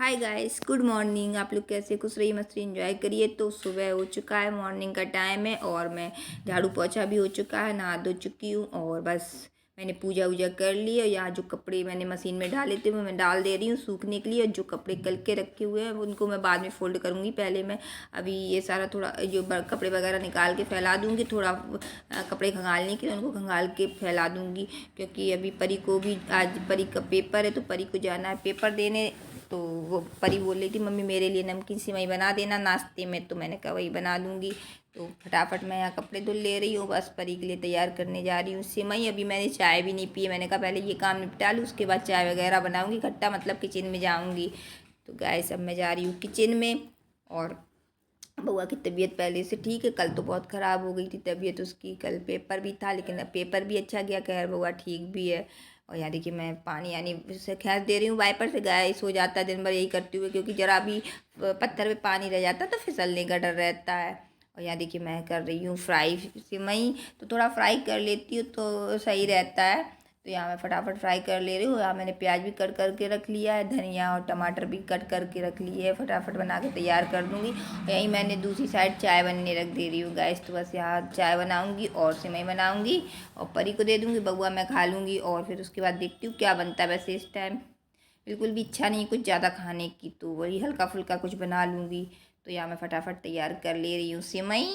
Hi guys, good morning. आप लोग कैसे? खुश रहिए, मस्त रहिए, एंजॉय करिए। तो सुबह हो चुका है, मॉर्निंग का टाइम है और मैं झाड़ू पोछा भी हो चुका है, नहा धो चुकी हूँ और बस मैंने पूजा वूजा कर ली। और यहाँ जो कपड़े मैंने मशीन में डाले थे वो मैं डाल दे रही हूँ सूखने के लिए। और जो कपड़े कल के रखे हुए हैं उनको मैं बाद में फ़ोल्ड करूँगी। पहले मैं अभी ये सारा थोड़ा जो कपड़े वगैरह निकाल के फैला दूँगी, थोड़ा कपड़े खंगालने के लिए उनको खंगाल के फैला दूँगी, क्योंकि अभी परी को भी आज परी का पेपर है तो परी को जाना है पेपर देने। तो वो परी बोल रही थी मम्मी मेरे लिए नमकीन सिवई बना देना नाश्ते में, तो मैंने कहा वही बना दूंगी। तो फटाफट मैं यहाँ कपड़े धुल ले रही हूँ, बस परी के लिए तैयार करने जा रही हूँ सिवई। अभी मैंने चाय भी नहीं पी है, मैंने कहा पहले ये काम निपटा लूँ उसके बाद चाय वगैरह बनाऊँगी, इकट्ठा मतलब किचन में जाऊँगी। तो गाइस अब मैं जा रही हूँ किचन में। और बउआ की तबीयत पहले से ठीक है, कल तो बहुत ख़राब हो गई थी तबीयत उसकी। कल पेपर भी था लेकिन अब पेपर भी अच्छा गया, खैर बउआ ठीक भी है। और यहाँ देखिए मैं पानी यानी से खैर दे रही हूँ वाइपर से, गाय सो जाता है दिन भर यही करते हुए, क्योंकि ज़रा भी पत्थर पे पानी रह जाता है तो फिसलने का डर रहता है। और यहाँ देखिए मैं कर रही हूँ फ्राई सिवई, तो थोड़ा फ्राई कर लेती हूँ तो सही रहता है। तो यहाँ मैं फटाफट फ्राई कर ले रही हूँ। यहाँ मैंने प्याज भी कट करके रख लिया है, धनिया और टमाटर भी कट करके रख लिए है, फटाफट बना के तैयार कर दूँगी। यहीं मैंने दूसरी साइड चाय बनने रख दे रही हूँ गैस। तो बस यहाँ चाय बनाऊँगी और सिवई बनाऊँगी और परी को दे दूँगी, बउआ मैं खा लूँगी। और फिर उसके बाद देखती हूँ क्या बनता है। वैसे इस टाइम बिल्कुल भी इच्छा नहीं कुछ ज़्यादा खाने की, तो वही हल्का फुल्का कुछ बना लूँगी। तो यहाँ मैं फटाफट तैयार कर ले रही हूँ सिवई।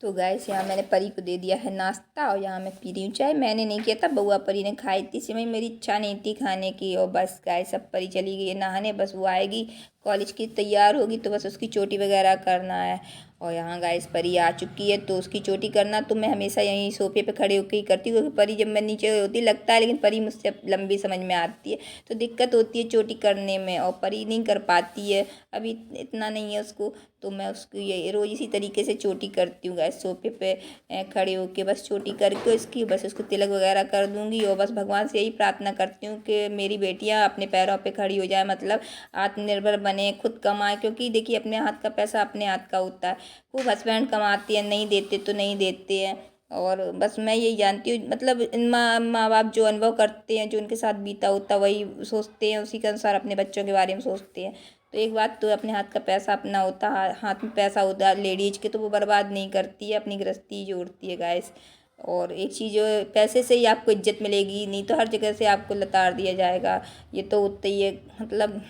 तो गैस यहाँ मैंने परी को दे दिया है नाश्ता और यहाँ मैं पी रही हूँ चाय। मैंने नहीं किया था, बउआ परी ने खाई थी सिवई, मेरी इच्छा नहीं थी खाने की। और बस गैस अब परी चली गई है नहाने, बस वो आएगी कॉलेज की तैयार होगी तो बस उसकी चोटी वगैरह करना है। और यहाँ गाइस परी आ चुकी है तो उसकी चोटी करना तो मैं हमेशा यहीं सोफे पे खड़े होकर ही करती हूँ, क्योंकि परी जब मैं नीचे होती लगता है, लेकिन परी मुझसे लंबी समझ में आती है तो दिक्कत होती है चोटी करने में, और परी नहीं कर पाती है अभी, इतना नहीं है उसको। तो मैं उसको ये रोज़ इसी तरीके से चोटी करती हूँ गैस, सोफे पे खड़े होके बस चोटी करके इसकी बस उसको तिलक वगैरह कर दूँगी। और बस भगवान से यही प्रार्थना करती हूँ कि मेरी बेटियाँ अपने पैरों पे खड़ी हो जाए, मतलब आत्मनिर्भर बने, खुद कमाए, क्योंकि देखिए अपने हाथ का पैसा अपने हाथ का होता है। खूब हस्बैंड कमाते हैं, नहीं देते तो नहीं देते हैं। और बस मैं यही जानती हूँ, मतलब इन माँ बाप जो अनुभव करते हैं, जो उनके साथ बीता होता वही सोचते हैं, उसी के अनुसार अपने बच्चों के बारे में सोचते हैं। तो एक बात तो अपने हाथ का पैसा अपना होता है, हाथ में पैसा होता है लेडीज के तो वो बर्बाद नहीं करती है, अपनी गृहस्थी जोड़ती है गाइस। और एक चीज़ पैसे से ही आपको इज्जत मिलेगी, नहीं तो हर जगह से आपको लताड़ दिया जाएगा, ये तो होता ही है मतलब।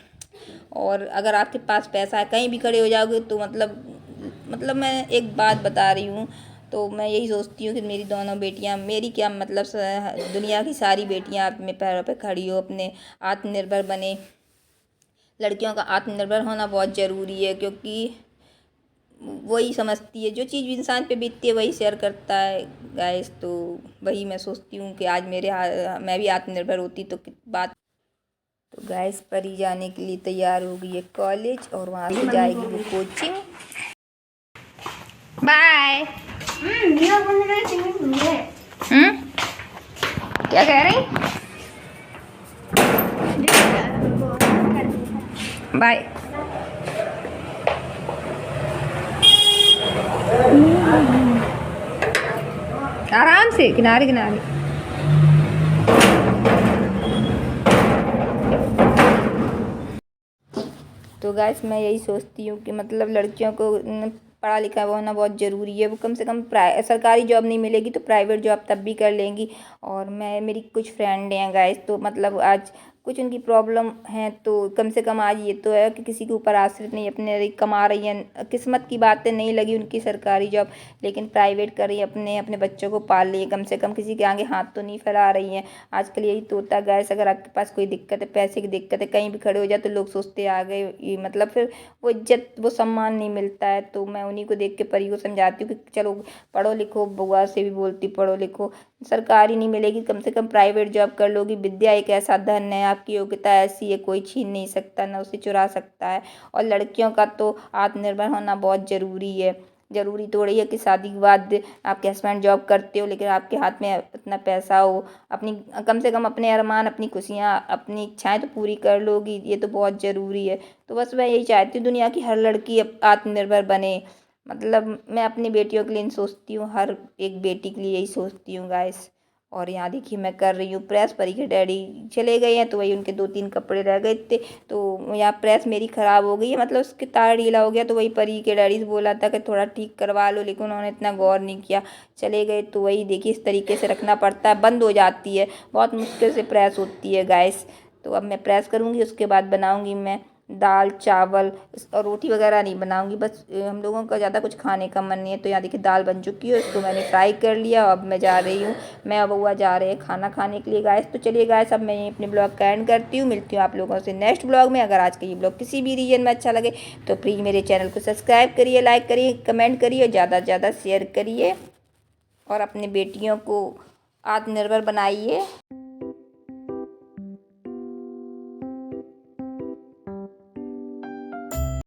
और अगर आपके पास पैसा है कहीं भी खड़े हो जाओगे तो मतलब मैं एक बात बता रही हूँ, तो मैं यही सोचती हूँ कि मेरी दोनों बेटियाँ, मेरी क्या मतलब दुनिया की सारी बेटियाँ अपने पैरों पे खड़ी हो, अपने आत्मनिर्भर बने। लड़कियों का आत्मनिर्भर होना बहुत ज़रूरी है, क्योंकि वही समझती है, जो चीज़ इंसान पे बीतती है वही शेयर करता है गाइस। तो वही मैं सोचती हूँ कि आज मैं भी आत्मनिर्भर होती तो बात। तो गैस परी जाने के लिए तैयार हो गई है कॉलेज और वहाँ से जाएगी वो कोचिंग। बाय। क्या कह रही? बाय। आराम से किनारे किनारे। तो गैस मैं यही सोचती हूँ कि मतलब लड़कियों को पढ़ा लिखा होना बहुत ज़रूरी है। वो कम से कम सरकारी जॉब नहीं मिलेगी तो प्राइवेट जॉब तब भी कर लेंगी। और मेरी कुछ फ्रेंड हैं गाइस, तो मतलब आज कुछ उनकी प्रॉब्लम है, तो कम से कम आज ये तो है कि किसी के ऊपर आश्रित नहीं, अपने कमा रही हैं। किस्मत की बातें नहीं लगी उनकी सरकारी जॉब, लेकिन प्राइवेट कर रही है, अपने अपने बच्चों को पाल रही है, कम से कम किसी के आगे हाथ तो नहीं फैला रही हैं। आजकल यही तो होता है गैस, अगर आपके पास कोई दिक्कत है, पैसे की दिक्कत है, कहीं भी खड़े हो जाए तो लोग सोचते हैं आ गए, ये मतलब फिर वो इज्जत वो सम्मान नहीं मिलता है। तो मैं उन्हीं को देख के परी को समझाती हूँ कि चलो पढ़ो लिखो, बुआ से भी बोलती पढ़ो लिखो, सरकारी नहीं मिलेगी कम से कम प्राइवेट जॉब कर लोगी। विद्या एक ऐसा धन है, आपकी योग्यता ऐसी है, कोई छीन नहीं सकता, ना उसे चुरा सकता है। और लड़कियों का तो आत्मनिर्भर होना बहुत ज़रूरी है। ज़रूरी थोड़ी है कि शादी के बाद आपके हस्बैंड जॉब करते हो लेकिन आपके हाथ में इतना पैसा हो, अपनी कम से कम अपने अरमान, अपनी खुशियाँ, अपनी इच्छाएं तो पूरी कर लोगी, ये तो बहुत ज़रूरी है। तो बस मैं यही चाहती हूँ दुनिया की हर लड़की आत्मनिर्भर बने। मतलब मैं अपनी बेटियों के लिए नहीं सोचती हूँ, हर एक बेटी के लिए यही सोचती हूँ गाइस। और यहाँ देखिए मैं कर रही हूँ प्रेस, परी के डैडी चले गए हैं तो वही उनके 2-3 कपड़े रह गए थे, तो यहाँ प्रेस मेरी ख़राब हो गई है, मतलब उसके तार ढीला हो गया, तो वही परी के डैडी से बोला था कि थोड़ा ठीक करवा लो, लेकिन उन्होंने इतना गौर नहीं किया, चले गए। तो वही देखिए इस तरीके से रखना पड़ता है, बंद हो जाती है, बहुत मुश्किल से प्रेस होती है गैस। तो अब मैं प्रेस करूँगी, उसके बाद बनाऊँगी मैं दाल चावल और रोटी वगैरह नहीं बनाऊंगी। बस हम लोगों का ज़्यादा कुछ खाने का मन नहीं है। तो यहाँ देखिए दाल बन चुकी है, उसको मैंने फ्राई कर लिया। अब मैं जा रही हूँ, मैं और बउआ जा रहे हैं खाना खाने के लिए गाइस। तो चलिए गाइस, अब मैं यहीं अपने ब्लॉग का एंड करती हूँ, मिलती हूँ आप लोगों से नेक्स्ट ब्लॉग में। अगर आज का ये ब्लॉग किसी भी रीजन में अच्छा लगे तो प्लीज़ मेरे चैनल को सब्सक्राइब करिए, लाइक करिए, कमेंट करिए, ज़्यादा से ज़्यादा शेयर करिए और अपनी बेटियों को आत्मनिर्भर बनाइए।